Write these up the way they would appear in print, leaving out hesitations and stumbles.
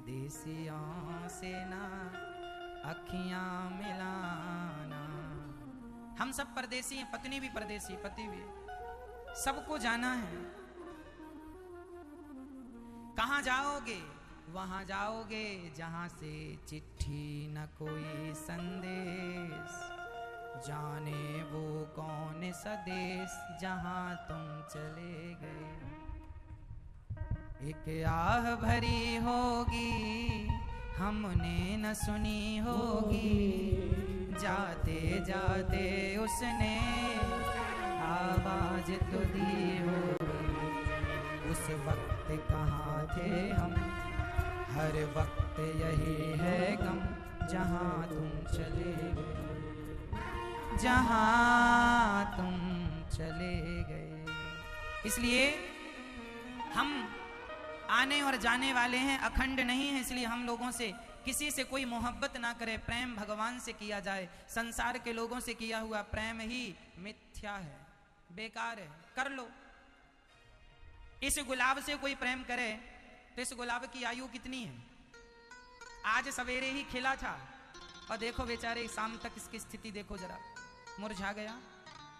परदेसियों से ना अखियां मिलाना। हम सब परदेसी हैं, पत्नी भी परदेसी, पति भी, सबको जाना है। कहाँ जाओगे? वहां जाओगे जहां से चिट्ठी न कोई संदेश, जाने वो कौन सा देश जहां तुम चले गए। एक आह भरी होगी हमने न सुनी होगी, जाते जाते उसने आवाज तो दी होगी। उस वक्त कहाँ थे हम, हर वक्त यही है गम, जहाँ तुम चले गए, जहाँ तुम चले गए। इसलिए हम आने और जाने वाले हैं, अखंड नहीं है। इसलिए हम लोगों से किसी से कोई मोहब्बत ना करे, प्रेम भगवान से किया जाए। संसार के लोगों से किया हुआ प्रेम ही मिथ्या है, बेकार है। कर लो। इस गुलाब से कोई प्रेम करे तो इस गुलाब की आयु कितनी है? आज सवेरे ही खिला था और देखो बेचारे शाम तक इसकी स्थिति देखो जरा, मुरझा गया।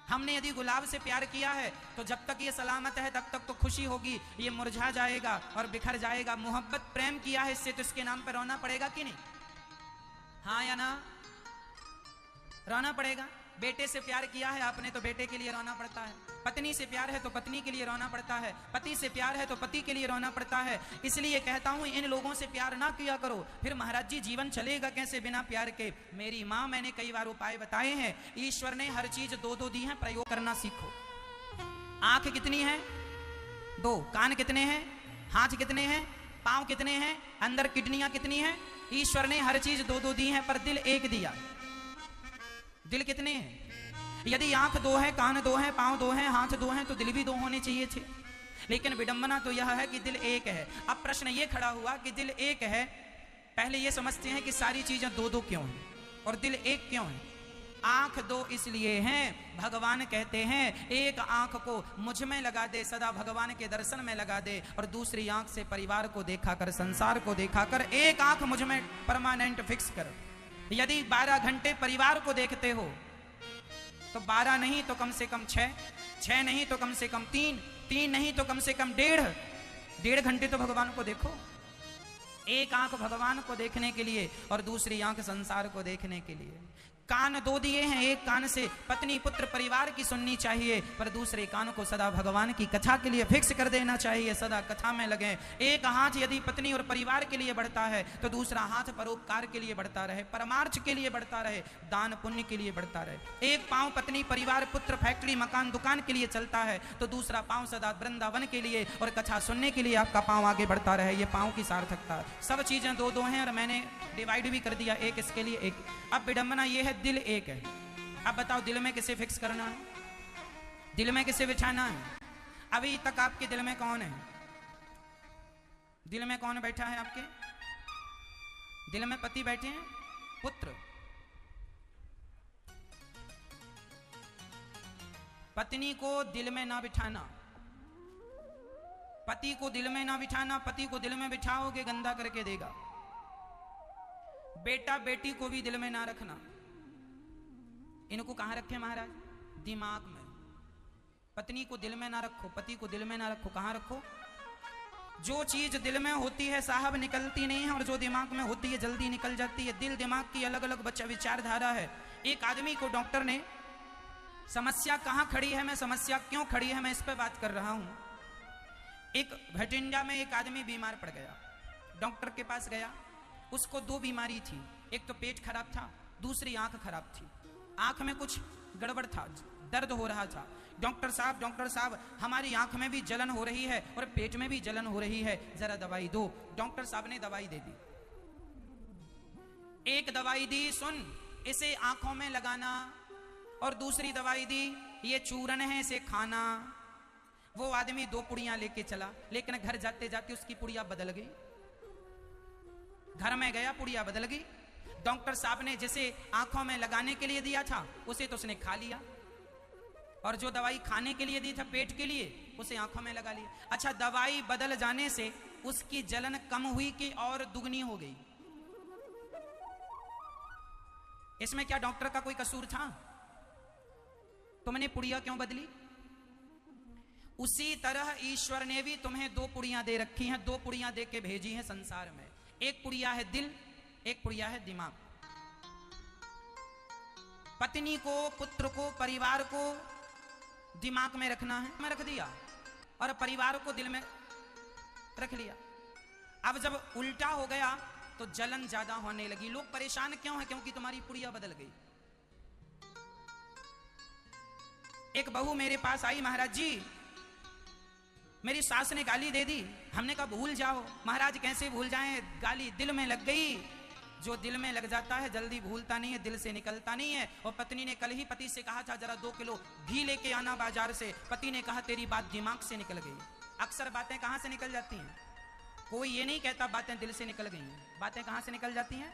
हमने यदि गुलाब से प्यार किया है तो जब तक ये सलामत है तब तक तो खुशी होगी, ये मुरझा जाएगा और बिखर जाएगा। मोहब्बत प्रेम किया है इससे तो इसके नाम पर रोना पड़ेगा कि नहीं? हाँ या ना? रोना पड़ेगा। बेटे से प्यार किया है आपने तो बेटे के लिए रोना पड़ता है, पत्नी से प्यार है तो पत्नी के लिए रोना पड़ता है, पति से प्यार है तो पति के लिए रोना पड़ता है। इसलिए कहता हूं इन लोगों से प्यार ना किया करो, फिर महाराज जी जीवन चलेगा कैसे बिना प्यार के? मेरी माँ, मैंने कई बार उपाय बताए हैं। ईश्वर ने हर चीज दो दो दी है, प्रयोग करना सीखो। आंख कितनी है? दो। कान कितने हैं? हाथ कितने हैं? पांव कितने हैं? अंदर किडनियां कितनी है? ईश्वर ने हर चीज दो दो दी है, पर दिल एक दिया। दिल कितने हैं? यदि आंख दो है, कान दो है, पांव दो है, हाथ दो है तो दिल भी दो होने चाहिए थे। लेकिन विडंबना तो यह है कि दिल एक है। अब प्रश्न ये खड़ा हुआ कि दिल एक है, पहले ये समझते हैं कि सारी चीजें दो दो क्यों हैं और दिल एक क्यों है? आंख दो इसलिए हैं, भगवान कहते हैं एक आंख को मुझ में लगा दे, सदा भगवान के दर्शन में लगा दे, और दूसरी आंख से परिवार को देखा कर, संसार को देखा कर। एक आंख मुझ में परमानेंट फिक्स कर। यदि 12 घंटे परिवार को देखते हो तो 12 नहीं तो कम से कम 6, 6 नहीं तो कम से कम 3, 3 नहीं तो कम से कम 1.5 घंटे तो भगवान को देखो। एक आंख भगवान को देखने के लिए और दूसरी आंख संसार को देखने के लिए। कान दो दिए हैं, एक कान से पत्नी पुत्र परिवार की सुननी चाहिए, पर दूसरे कान को सदा भगवान की कथा के लिए फिक्स कर देना चाहिए, सदा कथा में लगे। एक हाथ यदि पत्नी और परिवार के लिए बढ़ता है तो दूसरा हाथ परोपकार के लिए बढ़ता रहे, परमार्थ के लिए बढ़ता रहे, दान पुण्य के लिए बढ़ता रहे। एक पांव पत्नी परिवार पुत्र फैक्ट्री मकान दुकान के लिए चलता है तो दूसरा पांव सदा वृंदावन के लिए और कथा सुनने के लिए आपका पांव आगे बढ़ता रहे। ये पांव की सार्थकता। सब चीजें दो दो हैं और मैंने डिवाइड भी कर दिया, एक इसके लिए एक। अब विडंबना ये है दिल एक है। अब बताओ दिल में किसे फिक्स करना है? दिल में किसे बिछाना है? अभी तक आपके दिल में कौन है? दिल में कौन बैठा है आपके? दिल में पति बैठे हैं, पुत्र। पत्नी को दिल में ना बिठाना, पति को दिल में ना बिठाना। पति को दिल में बिठाओगे गंदा करके देगा। बेटा बेटी को भी दिल में ना रखना। इनको कहां रखे महाराज? दिमाग में। पत्नी को दिल में ना रखो, पति को दिल में ना रखो, कहां रखो? जो चीज दिल में होती है साहब निकलती नहीं है, और जो दिमाग में होती है जल्दी निकल जाती है। दिल दिमाग की अलग अलग विचारधारा है। एक आदमी को डॉक्टर ने, समस्या कहां खड़ी है, मैं समस्या क्यों खड़ी है, मैं इस पर बात कर रहा हूं। एक भटिंडा में एक आदमी बीमार पड़ गया, डॉक्टर के पास गया। उसको 2 बीमारी थी, एक तो पेट खराब था, दूसरी आंख खराब थी। आंख में कुछ गड़बड़ था, दर्द हो रहा था। डॉक्टर साहब हमारी आंख में भी जलन हो रही है और पेट में भी जलन हो रही है, जरा दवाई दो। डॉक्टर साहब ने दवाई दे दी। एक दवाई दी, सुन इसे आंखों में लगाना, और दूसरी दवाई दी, ये चूरन है इसे खाना। वो आदमी 2 पुड़ियां लेके चला, लेकिन घर जाते जाते उसकी पुड़िया बदल गई। घर में गया, पुड़िया बदल गई। डॉक्टर साहब ने जिसे आंखों में लगाने के लिए दिया था उसे तो उसने खा लिया, और जो दवाई खाने के लिए दी था पेट के लिए उसे आंखों में लगा लिया। अच्छा, दवाई बदल जाने से उसकी जलन कम हुई कि और दुगनी हो गई? इसमें क्या डॉक्टर का कोई कसूर था? तुमने पुड़िया क्यों बदली? उसी तरह ईश्वर ने भी तुम्हें दो पुड़ियां दे रखी हैं, दो पुड़ियां दे के भेजी हैं संसार में। एक पुड़िया है दिल, एक पुड़िया है दिमाग। पत्नी को, पुत्र को, परिवार को दिमाग में रखना है, मैं रख दिया, और परिवार को दिल में रख लिया। अब जब उल्टा हो गया तो जलन ज्यादा होने लगी। लोग परेशान क्यों हैं? क्योंकि तुम्हारी पुड़िया बदल गई। एक बहू मेरे पास आई, महाराज जी मेरी सास ने गाली दे दी। हमने कहा भूल जाओ। महाराज कैसे भूल जाएं, गाली दिल में लग गई। जो दिल में लग जाता है जल्दी भूलता नहीं है, दिल से निकलता नहीं है। और पत्नी ने कल ही पति से कहा था जरा 2 किलो घी लेके आना बाजार से। पति ने कहा तेरी बात दिमाग से निकल गई। अक्सर बातें कहां से निकल जाती हैं? कोई ये नहीं कहता बातें दिल से निकल गई हैं। बातें कहां से निकल जाती हैं?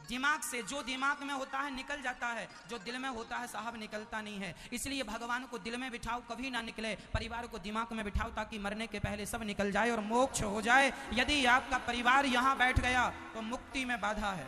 दिमाग से। जो दिमाग में होता है निकल जाता है, जो दिल में होता है साहब निकलता नहीं है। इसलिए भगवान को दिल में बिठाओ, कभी ना निकले। परिवार को दिमाग में बिठाओ ताकि मरने के पहले सब निकल जाए और मोक्ष हो जाए। यदि आपका परिवार यहां बैठ गया तो मुक्ति में बाधा है।